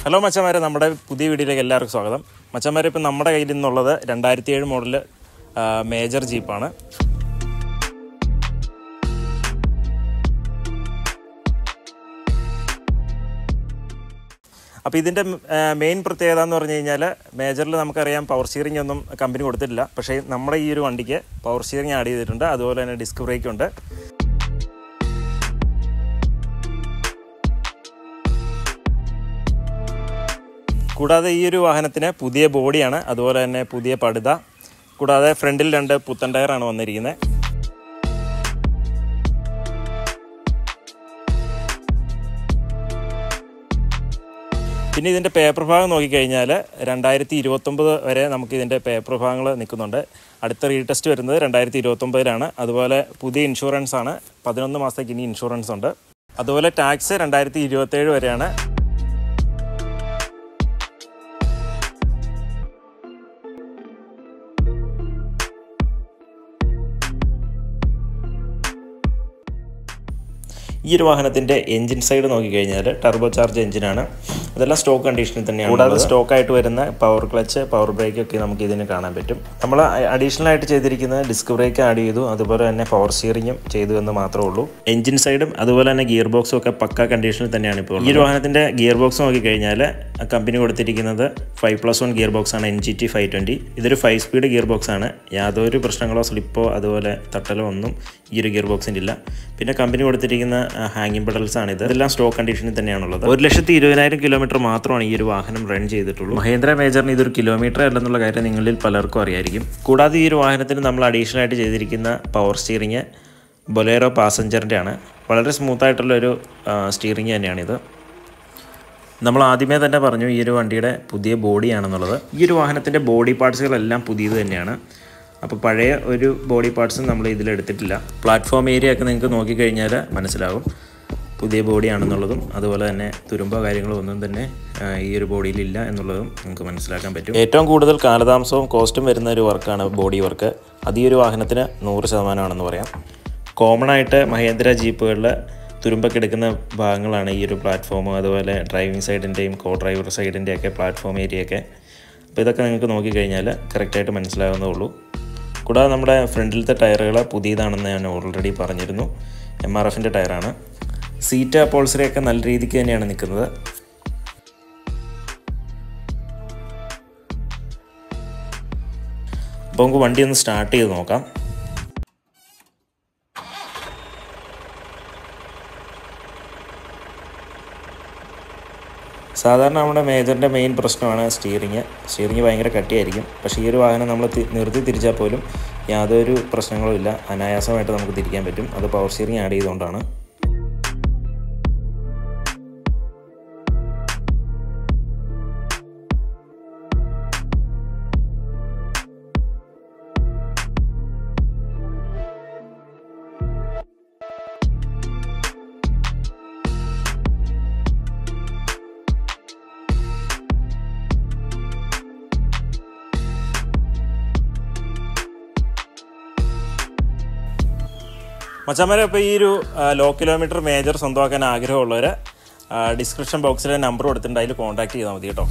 Hello മച്ചന്മാരെ, നമ്മുടെ പുതിയ വീഡിയോയിലേക്ക് എല്ലാവർക്കും സ്വാഗതം. മച്ചന്മാരെ, ഇപ്പം നമ്മുടെ കയ്യിൽ നിന്നുള്ളത് 2007 മോഡൽ മേജർ ജീപ്പാണ്. അപ്പോൾ ഇതിൻ്റെ മെയിൻ പ്രത്യേകത എന്ന് പറഞ്ഞു കഴിഞ്ഞാൽ, മേജറിൽ നമുക്കറിയാം പവർ സ്റ്റിയറിംഗ് ഒന്നും കമ്പനി കൊടുത്തിട്ടില്ല. പക്ഷേ നമ്മുടെ ഈ ഒരു വണ്ടിക്ക് പവർ സ്റ്റിയറിംഗ് ആഡ് ചെയ്തിട്ടുണ്ട്. അതുപോലെ തന്നെ ഡിസ്ക് ബ്രേക്ക് ഉണ്ട്. കൂടാതെ ഈ ഒരു വാഹനത്തിന് പുതിയ ബോഡിയാണ്, അതുപോലെ തന്നെ പുതിയ പടുത, കൂടാതെ ഫ്രണ്ടിൽ 2 പുത്തൻ ടയറാണ് വന്നിരിക്കുന്നത്. പിന്നെ ഇതിൻ്റെ പേപ്പർ ഭാഗം നോക്കിക്കഴിഞ്ഞാൽ 2029 വരെ നമുക്ക് ഇതിൻ്റെ പേപ്പർ ഭാഗങ്ങൾ നിൽക്കുന്നുണ്ട്. അടുത്ത റീടെസ്റ്റ് വരുന്നത് 2029 അതുപോലെ പുതിയ ഇൻഷുറൻസ് ആണ്, 11 മാസത്തേക്ക് ഇനി ഇൻഷുറൻസ് ഉണ്ട്. അതുപോലെ ടാക്സ് 2027 വരെയാണ്. ഈ ഒരു വാഹനത്തിൻ്റെ എൻജിൻ സൈഡ് നോക്കിക്കഴിഞ്ഞാൽ ടർബോ ചാർജ് എഞ്ചിനാണ്. അതെല്ലാം സ്റ്റോക്ക് കണ്ടീഷനിൽ തന്നെയാണ്. കൂടാതെ സ്റ്റോക്കായിട്ട് വരുന്ന പവർ ക്ലച്ച്, പവർ ബ്രേക്ക് ഒക്കെ നമുക്ക് ഇതിന് കാണാൻ പറ്റും. നമ്മൾ അഡീഷണൽ ആയിട്ട് ചെയ്തിരിക്കുന്നത് ഡിസ്ക് ബ്രേക്ക് ആഡ് ചെയ്തു, അതുപോലെ തന്നെ പവർ സ്റ്റിയറിംഗും ചെയ്തു എന്ന് മാത്രമേ ഉള്ളൂ. എൻജിൻ സൈഡും അതുപോലെ തന്നെ ഗിയർ ബോക്സും ഒക്കെ പക്ക കണ്ടീഷനിൽ തന്നെയാണ് ഇപ്പോൾ. ഈ ഒരു വാഹനത്തിൻ്റെ ഗിയർ ബോക്സ് നോക്കിക്കഴിഞ്ഞാൽ കമ്പനി കൊടുത്തിരിക്കുന്നത് 5+1 ഗിയർ ബോക്സാണ്, NGT 520. ഇതൊരു 5 സ്പീഡ് ഗിയർ ബോക്സാണ്. യാതൊരു പ്രശ്നങ്ങളോ സ്ലിപ്പോ അതുപോലെ തട്ടലോ ഒന്നും ഈ ഒരു ഗിയർ ബോക്സിൻ്റെ ഇല്ല. പിന്നെ കമ്പനി കൊടുത്തിരിക്കുന്ന ഹാങ്ങിങ് പെഡൽസ് ആണ്. ഇതെല്ലാം സ്റ്റോക്ക് കണ്ടീഷനിൽ തന്നെയാണുള്ളത്. 1,20,000 കിലോമീറ്റർ മാത്രമാണ് ഈ ഒരു വാഹനം റൺ ചെയ്തിട്ടുള്ളൂ. മഹേന്ദ്ര മേജറിന് ഇതൊരു കിലോമീറ്റർ അല്ലെന്നുള്ള കാര്യം നിങ്ങളിൽ പലർക്കും അറിയായിരിക്കും. കൂടാതെ ഈ ഒരു വാഹനത്തിന് നമ്മൾ അഡീഷണൽ ആയിട്ട് ചെയ്തിരിക്കുന്ന പവർ സ്റ്റിയറിംഗ് ബൊലേറോ പാസഞ്ചറിൻ്റെ ആണ്. വളരെ സ്മൂത്തായിട്ടുള്ളൊരു സ്റ്റിയറിംഗ് തന്നെയാണിത്. നമ്മൾ ആദ്യമേ തന്നെ പറഞ്ഞു ഈ ഒരു വണ്ടിയുടെ പുതിയ ബോഡിയാണെന്നുള്ളത്. ഈ ഒരു വാഹനത്തിൻ്റെ ബോഡി പാർട്സുകളെല്ലാം പുതിയത് തന്നെയാണ്. അപ്പോൾ പഴയ ഒരു ബോഡി പാർട്സും നമ്മൾ ഇതിലെടുത്തിട്ടില്ല. പ്ലാറ്റ്ഫോം ഏരിയ ഒക്കെ നിങ്ങൾക്ക് നോക്കിക്കഴിഞ്ഞാൽ മനസ്സിലാവും പുതിയ ബോഡിയാണെന്നുള്ളതും. അതുപോലെ തന്നെ തുരുമ്പോ കാര്യങ്ങളോ ഒന്നും തന്നെ ഈ ഒരു ബോഡിയിലില്ല എന്നുള്ളതും നമുക്ക് മനസ്സിലാക്കാൻ പറ്റും. ഏറ്റവും കൂടുതൽ കാലതാമസവും കോസ്റ്റും വരുന്ന ഒരു വർക്കാണ് ബോഡി വർക്ക്. അത് ഈ ഒരു വാഹനത്തിന് 100% പറയാം. കോമൺ ആയിട്ട് മഹേന്ദ്ര ജീപ്പുകളിൽ തുരുമ്പൊക്കെ എടുക്കുന്ന ഭാഗങ്ങളാണ് ഈ ഒരു പ്ലാറ്റ്ഫോമും അതുപോലെ ഡ്രൈവിംഗ് സൈഡിൻ്റെയും കോ ഡ്രൈവർ സൈഡിൻ്റെയൊക്കെ പ്ലാറ്റ്ഫോം ഏരിയയൊക്കെ. അപ്പോൾ ഇതൊക്കെ നിങ്ങൾക്ക് നോക്കിക്കഴിഞ്ഞാൽ കറക്റ്റായിട്ട് മനസ്സിലാവുന്നേ ഉള്ളൂ. കൂടാതെ നമ്മുടെ ഫ്രണ്ടിലത്തെ ടയറുകൾ പുതിയതാണെന്ന് ഞാൻ ഓൾറെഡി പറഞ്ഞിരുന്നു. MRFൻ്റെ ടയറാണ്. സീറ്റ് അപ്പോൾസറിയൊക്കെ നല്ല രീതിക്ക് തന്നെയാണ് നിൽക്കുന്നത്. അപ്പോൾ നമുക്ക് വണ്ടി ഒന്ന് സ്റ്റാർട്ട് ചെയ്ത് നോക്കാം. സാധാരണ നമ്മുടെ മേജറിൻ്റെ മെയിൻ പ്രശ്നമാണ് സ്റ്റിയറിങ് ഭയങ്കര കട്ടിയായിരിക്കും. പക്ഷേ ഈ ഒരു വാഹനം നമ്മൾ നിർത്തി തിരിച്ചാൽ പോലും യാതൊരു പ്രശ്നങ്ങളും ഇല്ല, അനായാസമായിട്ട് നമുക്ക് തിരിക്കാൻ പറ്റും. അത് പവർ സ്റ്റിയറിങ് ആഡ് ചെയ്തുകൊണ്ടാണ്. മച്ചാന്മാരെ, അപ്പോൾ ഈ ഒരു ലോ കിലോമീറ്റർ മേജർ സ്വന്തമാക്കാൻ ആഗ്രഹമുള്ളവർ ഡിസ്ക്രിപ്ഷൻ ബോക്സിലെ നമ്പർ കൊടുത്തിട്ടുണ്ട്, അതിൽ കോൺടാക്ട് ചെയ്താൽ മതി കേട്ടോ.